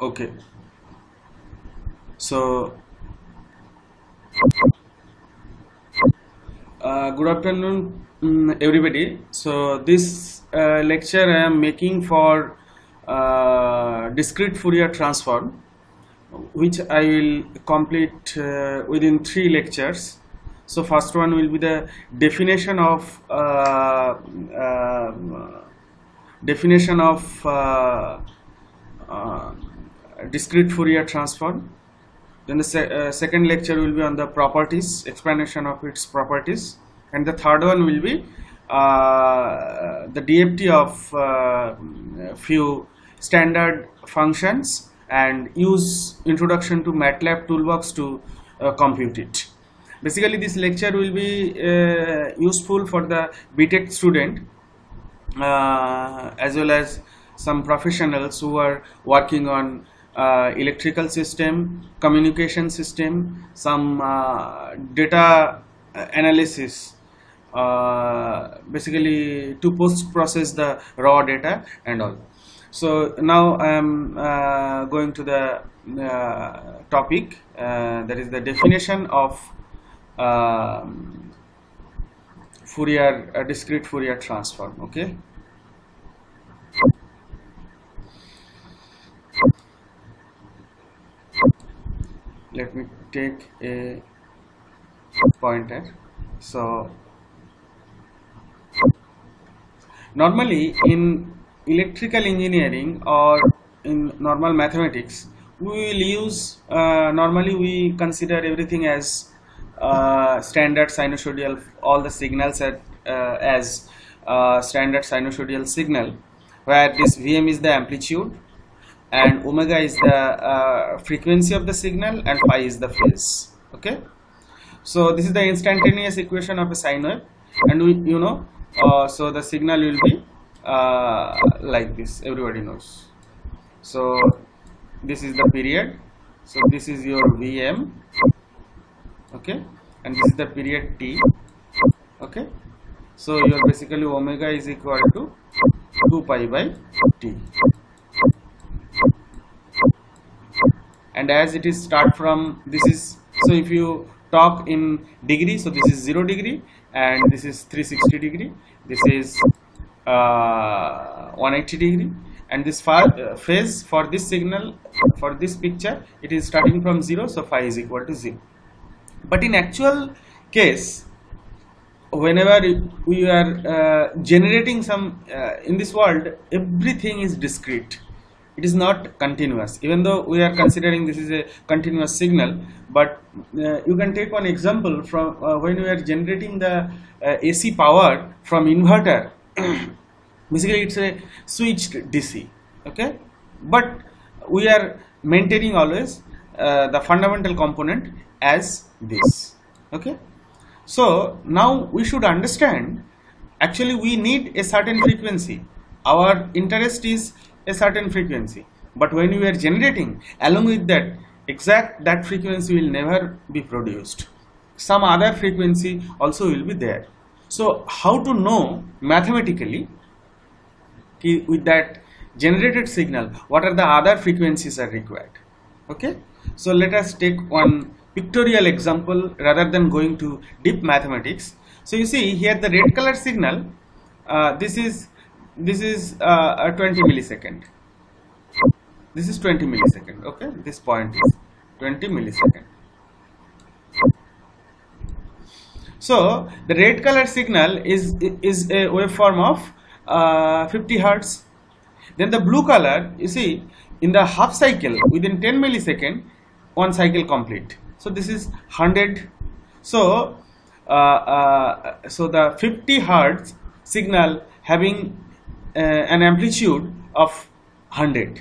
Okay, so good afternoon, everybody. So this lecture I am making for discrete Fourier transform, which I will complete within 3 lectures. So first one will be the definition of definition of uh, discrete Fourier transform. Then the second lecture will be on the properties, explanation of its properties, and the third one will be the DFT of few standard functions and use introduction to MATLAB toolbox to compute it. Basically, this lecture will be useful for the BTech student as well as some professionals who are working on electrical system, communication system, some data analysis, basically to post process the raw data and all. So now I am going to the topic, that is the definition of Fourier discrete Fourier transform. Okay, let me take a pointer. So normally in electrical engineering or in normal mathematics, we will use normally we consider everything as standard sinusoidal, all the signals as standard sinusoidal signal, where this Vm is the amplitude and omega is the frequency of the signal and phi is the phase. Okay, so this is the instantaneous equation of a sine wave, and so the signal will be like this, everybody knows. So this is the period, so this is your Vm, okay, and this is the period t. Okay, so your basically omega is equal to 2 pi by t, and as it is start from this is, so if you talk in degree, so this is 0 degree and this is 360 degree, this is 180 degree, and this phase for this signal, for this picture, it is starting from 0, so phi is equal to 0. But in actual case, whenever we are generating some in this world, everything is discrete, it is not continuous, even though we are considering this is a continuous signal. But you can take one example from when we are generating the AC power from inverter. Basically it's a switched DC, okay, but we are maintaining always the fundamental component as this. Okay, so now we should understand, actually we need a certain frequency, our interest is a certain frequency, but when we are generating, along with that, that frequency will never be produced, some other frequency also will be there. So how to know mathematically with that generated signal what are the other frequencies are required? Okay, so let us take one pictorial example rather than going to deep mathematics. So you see here the red color signal, this is a 20 millisecond, this is 20 millisecond, okay, this point is 20 millisecond. So the red color signal is a waveform of 50 hertz. Then the blue color, you see, in the half cycle within 10 millisecond, one cycle complete. So this is 100. So so the 50 hertz signal having an amplitude of 100,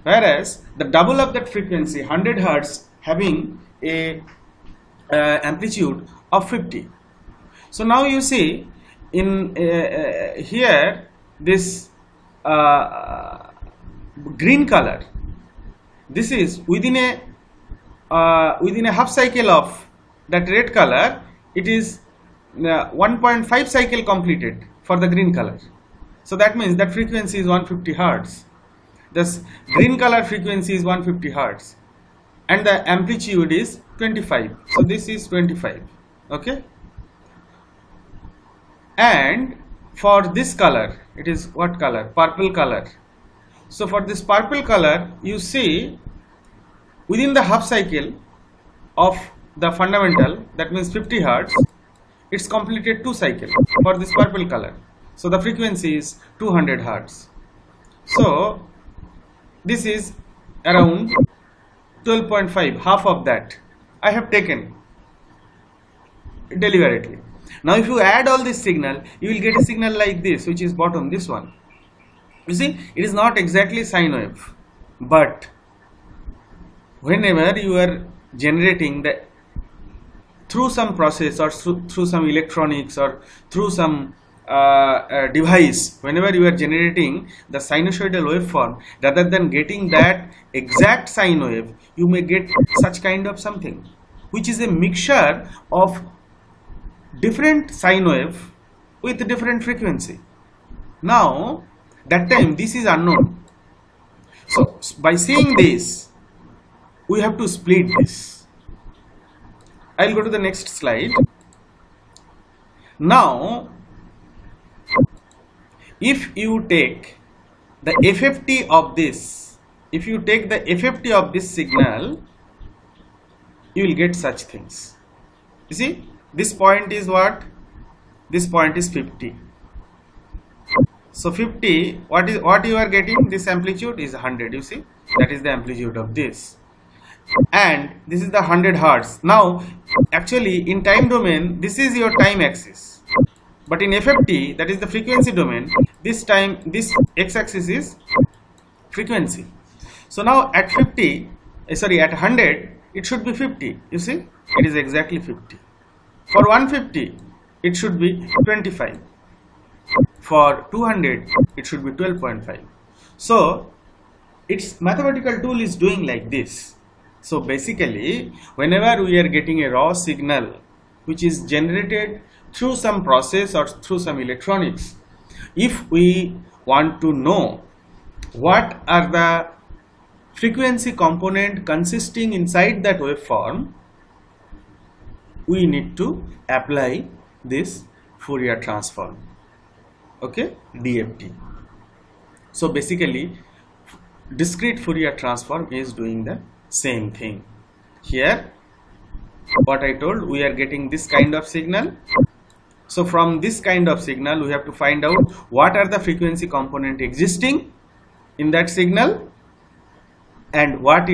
whereas the double of that frequency 100 hertz having a amplitude of 50. So now you see in here this green color, this is within a half cycle of that red color, it is 1.5 cycle completed for the green color. So that means that frequency is 150 hertz. This green color frequency is 150 hertz and the amplitude is 25. So this is 25. Okay. And for this color, it is what color? Purple color. So for this purple color, you see within the half cycle of the fundamental, that means 50 hertz, it's completed 2 cycles for this purple color. So the frequency is 200 hertz. So this is around 12.5, half of that I have taken deliberately. Now if you add all this signal, you will get a signal like this, which is bottom, this one. You see, it is not exactly sine wave, but whenever you are generating the through some process or through some electronics or through some device, whenever you are generating the sinusoidal waveform, rather than getting that exact sine wave, you may get such kind of something, which is a mixture of different sine wave with different frequency. Now that time this is unknown. So by seeing this, we have to split this. I'll go to the next slide. Now if you take the FFT of this, if you take the FFT of this signal, you will get such things. You see, this point is what? This point is 50. So 50, what you are getting? This amplitude is 100. You see, that is the amplitude of this, and this is the 100 hertz. Now actually in time domain, this is your time axis, but in FFT, that is the frequency domain, this x-axis is frequency. So now at 50, at 100, it should be 50. You see, it is exactly 50. For 150, it should be 25. For 200, it should be 12.5. So its mathematical tool is doing like this. So basically, whenever we are getting a raw signal which is generated through some process or through some electronics, if we want to know what are the frequency component consisting inside that waveform, we need to apply this Fourier transform, okay, DFT. So basically discrete Fourier transform is doing the same thing. Here what I told, we are getting this kind of signal. So from this kind of signal, we have to find out what are the frequency component existing in that signal and what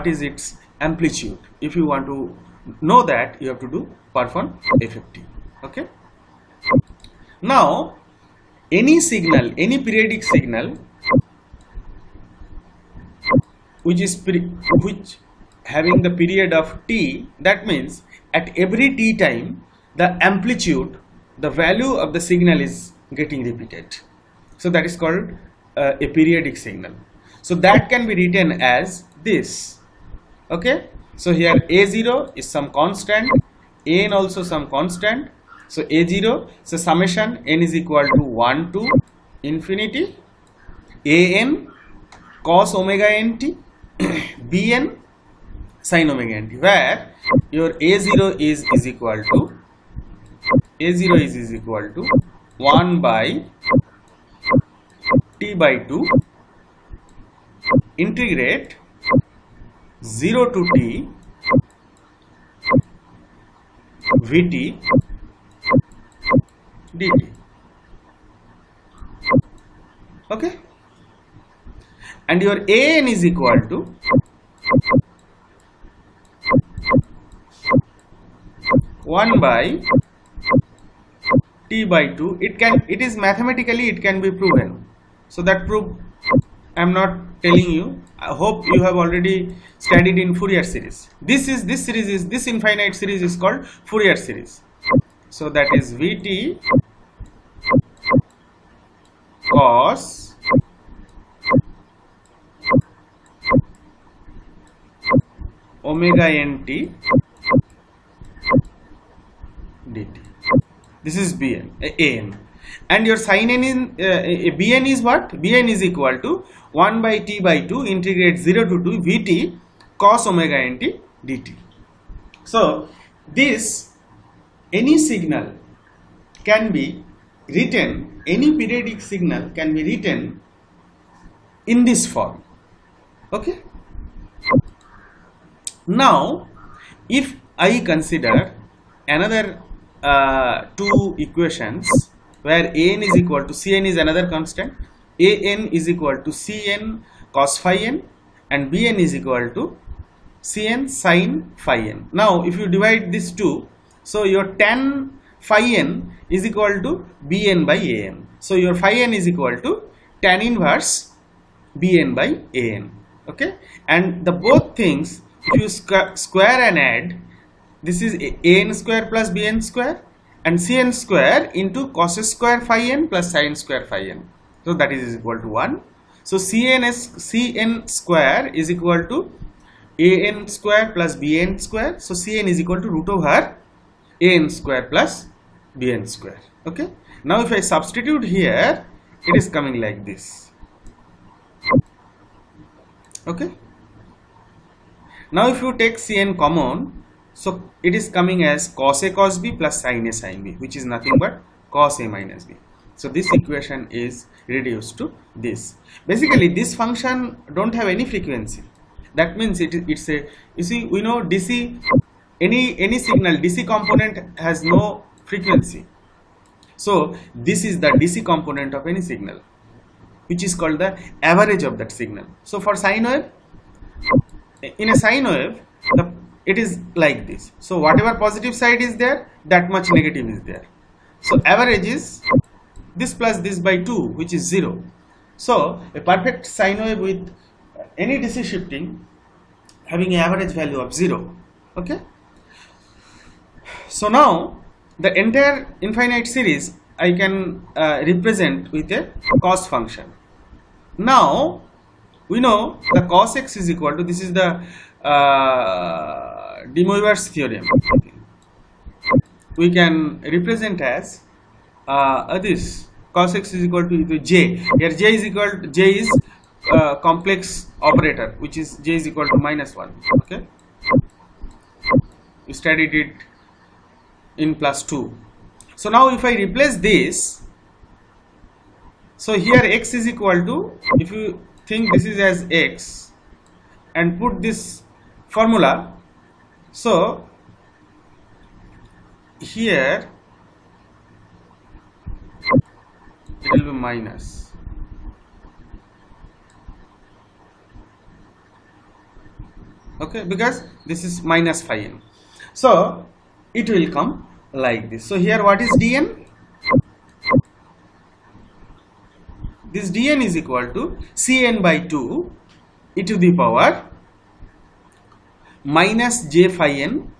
is its amplitude. If you want to know that, you have to perform FFT. Okay. Now any signal, any periodic signal which having the period of t, that means at every t time the amplitude, the value of the signal is getting repeated. So that is called a periodic signal. So that can be written as this. Okay. So here A0 is some constant, An also some constant. So A0, so summation n is equal to 1 to infinity An cos omega nt Bn sin omega nt, where your A0 is equal to 1 by t by 2 integrate 0 to t Vt dt. Okay, and your An is equal to 1 by t by 2. It is mathematically, it can be proven. So that proof I am not telling you. I hope you have already studied in Fourier series. This infinite series is called Fourier series. So that is Vt cos omega nt dt. This is An. and your sin n in bn is what? Bn is equal to 1 by t by 2 integrate 0 to 2 vt cos omega nt dt. So this, any signal can be written, any periodic signal can be written in this form. Okay. Now if I consider another two equations where an is equal to Cn is another constant, an is equal to Cn cos phi n and bn is equal to Cn sin phi n. Now if you divide these two, so your tan phi n is equal to bn by an. So your phi n is equal to tan inverse bn by an. Okay, and the both things, if you square and add, this is an square plus bn square and cn square into cos square phi n plus sin square phi n. So that is equal to 1. So cn square is equal to an square plus bn square. So cn is equal to root over an square plus bn square. Okay. Now if I substitute here, it is coming like this. Okay. Now if you take Cn common, so it is coming as cos A cos B plus sin A sin B, which is nothing but cos A minus B. So this equation is reduced to this. Basically this function don't have any frequency. That means it's a, you see, we know DC, any signal DC component has no frequency. So this is the DC component of any signal, which is called the average of that signal. So for sine wave, in a sine wave, it is like this. So whatever positive side is there, that much negative is there. So average is this plus this by 2, which is 0. So a perfect sine wave with any DC shifting having an average value of 0. Okay. So now the entire infinite series I can represent with a cos function. Now we know the cos x is equal to, this is the de Moivre's theorem. We can represent as this cos x is equal to j. Here j is equal to, j is complex operator, which is j is equal to -1. Okay, we studied it in +2. So now if I replace this, so here x is equal to, if you think this is as x and put this formula, so here it will be minus. Okay, because this is minus phi n. So it will come like this. So here what is dn? This dn is equal to Cn by 2 e to the power minus j phi n,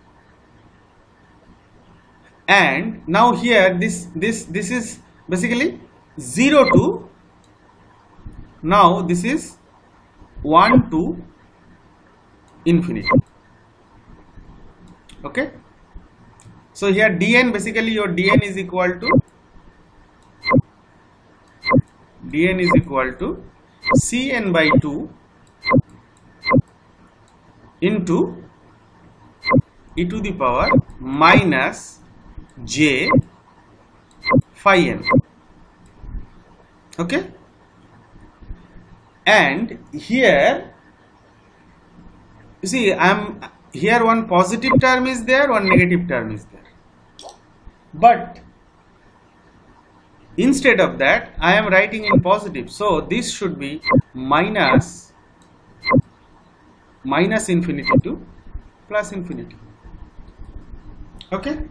and now here this is basically 0 to, now this is 1 to infinity. Okay, so here dn, basically your dn is equal to Cn by 2 into e to the power minus j phi n. Okay, and here you see, here one positive term is there, one negative term is there, but instead of that I am writing in positive, so this should be minus infinity to plus infinity. Okay,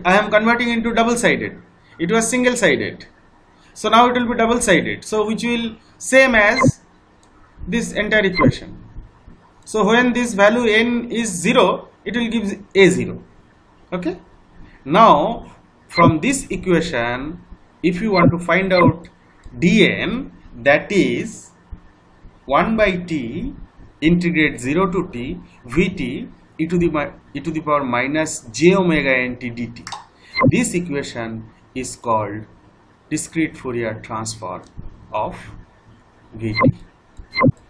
I am converting into double sided. It was single sided, so now it will be double sided, so which will same as this entire equation. So when this value n is 0, it will give a0. Okay, now from this equation, if you want to find out dn, that is 1 by t integrate 0 to t vt e to the power minus j omega nt dt. This equation is called discrete Fourier transform of Vt.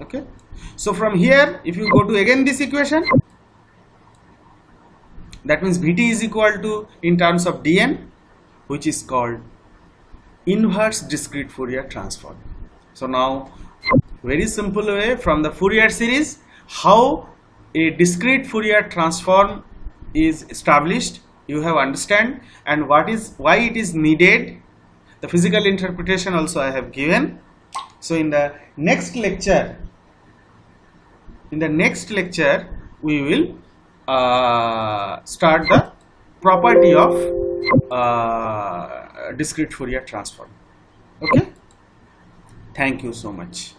Okay, so from here if you go to again this equation, that means Vt is equal to, in terms of dn, which is called inverse discrete Fourier transform. So now, very simple way, from the Fourier series, how a discrete Fourier transform is established, you have understand, and why it is needed. The physical interpretation also I have given. So in the next lecture, we will start the property of discrete Fourier transform. Okay, thank you so much.